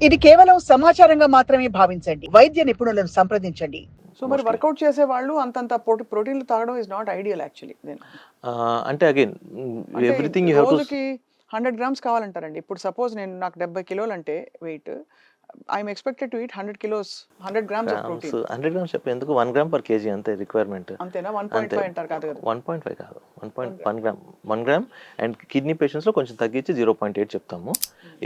ఇది కేవలం సమాచారంగా మాత్రమే భావించండి. వైద్య నిపుణులను సంప్రదించండి. సో మరి మోస్ట్లీ. వర్కౌట్ చేసే వాళ్ళు అంతంత ప్రోటీన్లు తాగడం is not ideal actually then. అంటే అగైన్ అంటే ఎవ్రీథింగ్ యూ హ్యావ్ టు. రోజుకి 100 గ్రామ్స్ కావాలంటారండి. ఇప్పుడు సపోజ్ నాకు 70 కిలోలు అంటే weight, I'm expected to eat 100 kilos 100 grams of grams protein. 100 grams చెప్పి ఎందుకు 1 గ్రామ్ పర్ కేజీ అంతే రిక్వైర్మెంట్. అంతేనా? అంతే 1.5 అంటారు కాదు కదా? 1.5 కాదు 1 గ్రామ్ 1 గ్రామ్. అండ్ కిడ్నీ పేషెంట్స్లో కొంచెం తగ్గించి 0.8 చెప్తాము.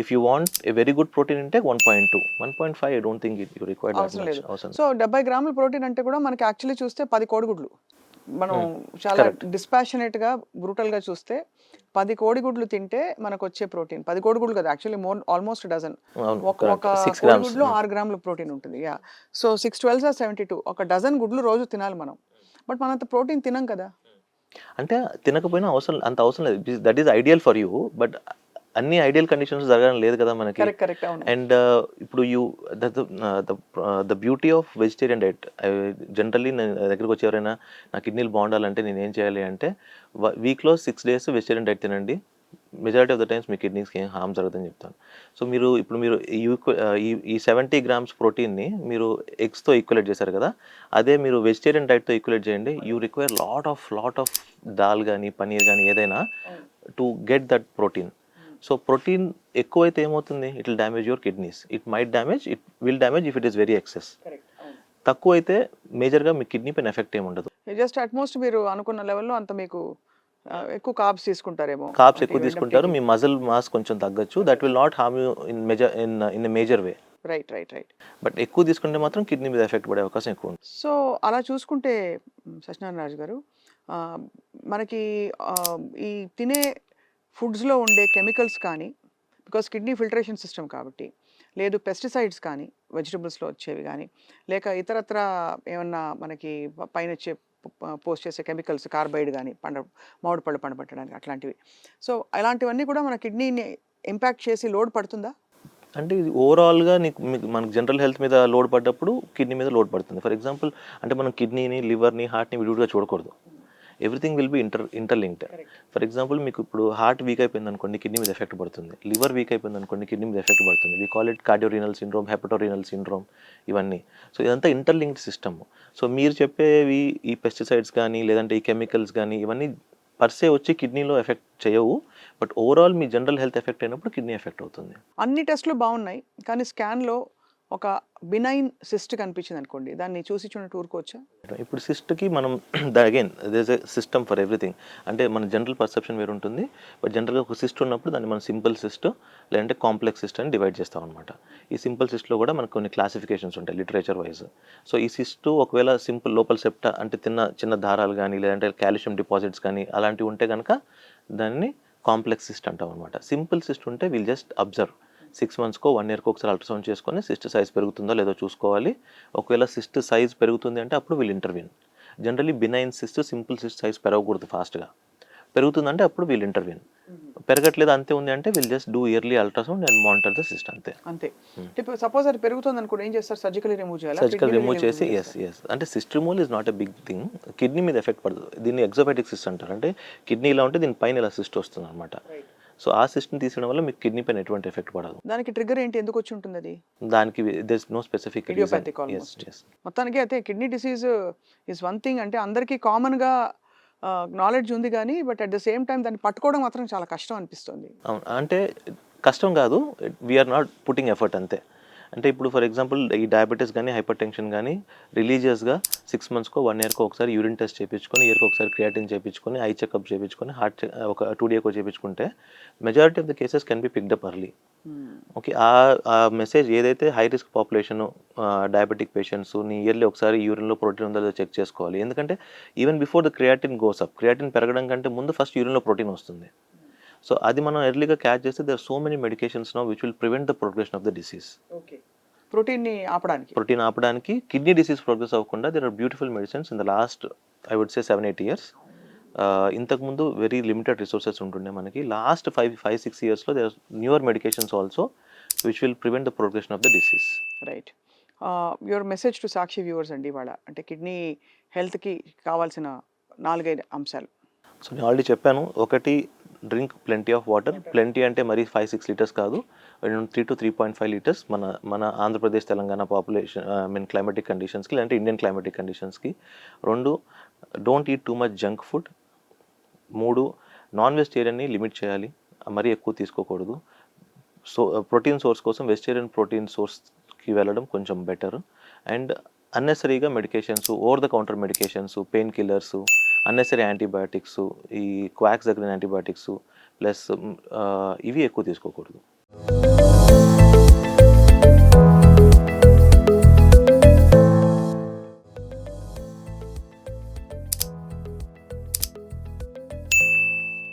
If you want a very good protein intake 1.2 1.5 I don't think you required అవసరం లేదు. అవసరం. సో 70 గ్రాముల ప్రోటీన్ అంటే కూడా మనకి యాక్చువల్లీ చూస్తే 10 కోడిగుడ్లు. మనం చాలా correct. డిస్పాషనేట్ గా బ్రూటల్ గా చూస్తే 10 కోడిగుడ్లు తింటే మనకు వచ్చే ప్రోటీన్ 10 కోడిగుడ్లు కదా యాక్చువల్లీ ఆల్మోస్ట్ డజన్. అవును, ఒక correct. 6 grams. కోడిగుడ్లో 6 గ్రాముల ప్రోటీన్ ఉంటుంది. యా, సో 6 12 72 ఒక డజన్ గుడ్లు రోజు తినాలి మనం. బట్ మనం అంత ప్రోటీన్ తినం కదా. అంటే తినకపోయినా అంత అవసరం లేదు. That is ideal for you. But అన్ని ఐడియల్ కండిషన్స్ జరగడం లేదు కదా మనకి. కరెక్ట్ కరెక్ట్ అవును. అండ్ ఇప్పుడు the beauty of vegetarian diet, generally నేను దగ్గరికి వచ్చి ఎవరైనా నా కిడ్నీలు బాగుండాలంటే నేను ఏం చేయాలి అంటే వీక్లో 6 days వెజిటేరియన్ డైట్ తినండి. మెజారిటీ ఆఫ్ ద టైమ్స్ మీ కిడ్నీస్కి ఏం హార్మ్ జరుగుతుందని చెప్తాను. సో మీరు ఈ 70 grams ప్రోటీన్ని మీరు ఎగ్స్తో ఈక్వలేట్ చేశారు కదా, అదే మీరు వెజిటేరియన్ డైట్తో ఈక్వలేట్ చేయండి. You require lot of dal కానీ పనీర్ కానీ ఏదైనా to get that protein. So protein ఎక్కువైతే ఏమవుతుంది, it will damage your kidneys. It will damage if it is very excess. తక్కువ అయితే మేజర్గా మీ కిడ్నీ పైన ఎఫెక్ట్ ఏమి ఉండదు. జస్ట్ అట్మోస్ట్ మీరు అనుకున్న లెవెల్లో అంత మీకు ఎక్కువ కార్బ్స్ తీసుకుంటారేమో. కార్బ్స్ ఎక్కువ తీసుకుంటారు, మీ మజిల్ మాస్ కొంచెం తగ్గచ్చు. That will not harm you in major way. Right right right. But ఎక్కువ తీసుకుంటే మాత్రం కిడ్నీ మీద ఎఫెక్ట్ పడే అవకాశం ఎక్కువ ఉంది. సో అలా చూసుకుంటే సత్యనారాయణ రాజు గారు, మనకి ఈ తినే ఫుడ్స్లో ఉండే కెమికల్స్ కానీ, బికాస్ కిడ్నీ ఫిల్టరేషన్ సిస్టమ్ కాబట్టి, లేదు పెస్టిసైడ్స్ కానీ వెజిటబుల్స్లో వచ్చేవి కానీ, లేక ఇతరత్ర ఏమన్నా మనకి పైన పోస్ట్ చేసే కెమికల్స్ కార్బైడ్ కానీ మామిడి పళ్ళు పండబెట్టడానికి అట్లాంటివి, సో అలాంటివన్నీ కూడా మన కిడ్నీని ఇంపాక్ట్ చేసి లోడ్ పడుతుందా? అంటే ఇది ఓవరాల్గా మనకు జనరల్ హెల్త్ మీద లోడ్ పడ్డప్పుడు కిడ్నీ మీద లోడ్ పడుతుంది. ఫర్ ఎగ్జాంపుల్ అంటే మనం కిడ్నీని, లివర్ని, హార్ట్ని విడివిడిగా చూడకూడదు. Everything will be interlinked. For example మీకు ఇప్పుడు హార్ట్ వీక్ అయిపోయింది అనుకోండి, కిడ్నీ మీద ఎఫెక్ట్ పడుతుంది. లివర్ వీక్ అయిపోయింది అనుకోండి, కిడ్నీ మీద ఎఫెక్ట్ పడుతుంది. We call it cardiorenal syndrome, hepatorenal syndrome, ఇవన్నీ. సో ఇదంతా ఇంటర్లింక్డ్ సిస్టమ్. సో మీరు చెప్పేవి ఈ పెస్టిసైడ్స్ కానీ లేదంటే ఈ కెమికల్స్ కానీ ఇవన్నీ పర్సే వచ్చి కిడ్నీలో ఎఫెక్ట్ చేయవు. But overall me general health effect అయినప్పుడు కిడ్నీ ఎఫెక్ట్ అవుతుంది. అన్ని టెస్టులు బాగున్నాయి కానీ స్కాన్లో ఒక బినైన్ సిస్ట్ కనిపించింది అనుకోండి, దాన్ని చూసి చూడటం ఊరుకోవచ్చా? ఇప్పుడు సిస్ట్కి మనం again there a system for everything. అంటే మన జనరల్ పర్సెప్షన్ వేరు ఉంటుంది. బట్ జనరల్గా ఒక సిస్ట్ ఉన్నప్పుడు దాన్ని మనం సింపుల్ సిస్ట్ లేదంటే కాంప్లెక్స్ సిస్ట్ అని డివైడ్ చేస్తాం అనమాట. ఈ సింపుల్ సిస్ట్లో కూడా మనకు కొన్ని క్లాసిఫికేషన్స్ ఉంటాయి లిటరేచర్ వైజ్. సో ఈ సిస్ట్ ఒకవేళ సింపుల్ లోపల సెప్టా అంటే చిన్న దారాలు కానీ లేదంటే కాల్షియం డిపాజిట్స్ కానీ అలాంటివి ఉంటే కనుక దాన్ని కాంప్లెక్స్ సిస్ట్ అంటాం అనమాట. సింపుల్ సిస్ట్ ఉంటే విల్ జస్ట్ అబ్జర్వ్ 6 monthsకో 1 yearకో ఒకసారి అల్ట్రాసౌండ్ చేసుకొని సిస్ట్ సైజ్ పెరుగుతుందో లేదో చూసుకోవాలి. ఒకవేళ సిస్ట్ సైజ్ పెరుగుతుంది అంటే అప్పుడు will intervene. Generally benign cyst, simple cyst size పెరగకూడదు ఫాస్ట్గా. పెరుగుతుందంటే అప్పుడు విల్ ఇంటర్వ్యూన్. పెరగట్లేదు అంతే ఉంది అంటే will just do yearly ultrasound and monitor the cyst అంతే. అంతే. ఇప్పుడు సపోజ్ అది పెరుగుతుంది అనుకోండి, ఏం చేస్తారు? సర్జికల్ రిమూవ్ చేయాలి. సర్జికల్ రిమూవ్ చేసి ఎస్ అంటే cyst removal is not a big thing. Kidney మీద ఎఫెక్ట్ పడుతుంది. దీన్ని ఎగ్జోపాటిక్ సిస్ట్ అంటారు. అంటే కిడ్నీ ఇలా ఉంటే దీని పైన ఇలా సిస్ట్ వస్తుంది అనమాట. సో ఆ సిస్టమ్ తీసేయడం వల్ల మీకు కిడ్నీ పైన ఎటువంటి ఎఫెక్ట్ పడదు. దానికి ట్రిగ్గర్ ఏంటి, ఎందుకు వచ్చి ఉంటుంది అది? దానికి there is no specific idiopathic almost. మొత్తానికి అయితే kidney disease is one thing, అంటే అందరికీ కామన్గా నాలెడ్జ్ ఉంది కానీ but at the same time దాన్ని పట్టుకోవడం మాత్రం చాలా కష్టం అనిపిస్తుంది. అవును, అంటే కష్టం కాదు, వీఆర్ నాట్ పుట్టింగ్ ఎఫర్ట్ అంతే. అంటే ఇప్పుడు ఫర్ ఎగ్జాంపుల్ ఈ డయాబెటీస్ కానీ హైపర్ టెన్షన్ కానీ రిలీజియస్గా 6 monthsకో 1 yearకో ఒకసారి యూరిన్ టెస్ట్ చేయించుకొని, ఇయర్కి ఒకసారి క్రియాటిన్ చేయించుకొని, ఐ చెకప్ చేయించుకొని, హార్ట్ ఒక 2 daysకో చేయించుకుంటే majority of the cases can be picked up early. Okay, ఆ మెసేజ్ ఏదైతే హై రిస్క్ పాపులేషన్ డయాబెటిక్ పేషెంట్స్ని ఇయర్లీ ఒకసారి యూరిన్లో ప్రోటీన్ ఉందో చెక్ చేసుకోవాలి. ఎందుకంటే even before the creatinine goes up, creatinine పెరగడం కంటే ముందు ఫస్ట్ యూరిన్లో ప్రోటీన్ వస్తుంది. సో అది మనం ఎర్లీగా క్యాచ్ చేస్తే there are so many medications now which will prevent the progression of the disease. Okay, protein ఆపడానికి కిడ్నీ డిసీజ్ ప్రోగ్రెస్ అవ్వకుండా there are beautiful medicines in the last I would say 7-8 years. ఇంతకుముందు very limited resources ఉంటుండే మనకి. Last 5-6 yearsలో there are newer medications also which will prevent the progression of the disease. Right. Your message to Sakshi viewers అండి ఇవాళ, అంటే kidney హెల్త్కి కావాల్సిన 4-5 అంశాలు. సో నేను ఆల్రెడీ చెప్పాను. ఒకటి, drink plenty of water. Plenty అంటే మరీ 5-6 liters కాదు, అరౌండ్ 3 to 3.5 లీటర్స్ మన ఆంధ్రప్రదేశ్ తెలంగాణ పాపులేషన్ క్లైమాటిక్ కండిషన్స్కి లేదంటే ఇండియన్ క్లైమాటిక్ కండిషన్స్కి. 2, don't eat too much junk food. 3, non వెజిటేరియన్ని లిమిట్ చేయాలి, మరీ ఎక్కువ తీసుకోకూడదు. సో ప్రోటీన్ సోర్స్ కోసం వెజిటేరియన్ ప్రోటీన్ సోర్స్కి వెళ్ళడం కొంచెం బెటర్. అండ్ అన్నెసరీగా medications, over the counter medications, pain killers, unnecessary antibiotics, ఈ క్వాక్స్ తగిన యాంటీబయాటిక్స్ ప్లస్ ఇవి ఎక్కువ తీసుకోకూడదు.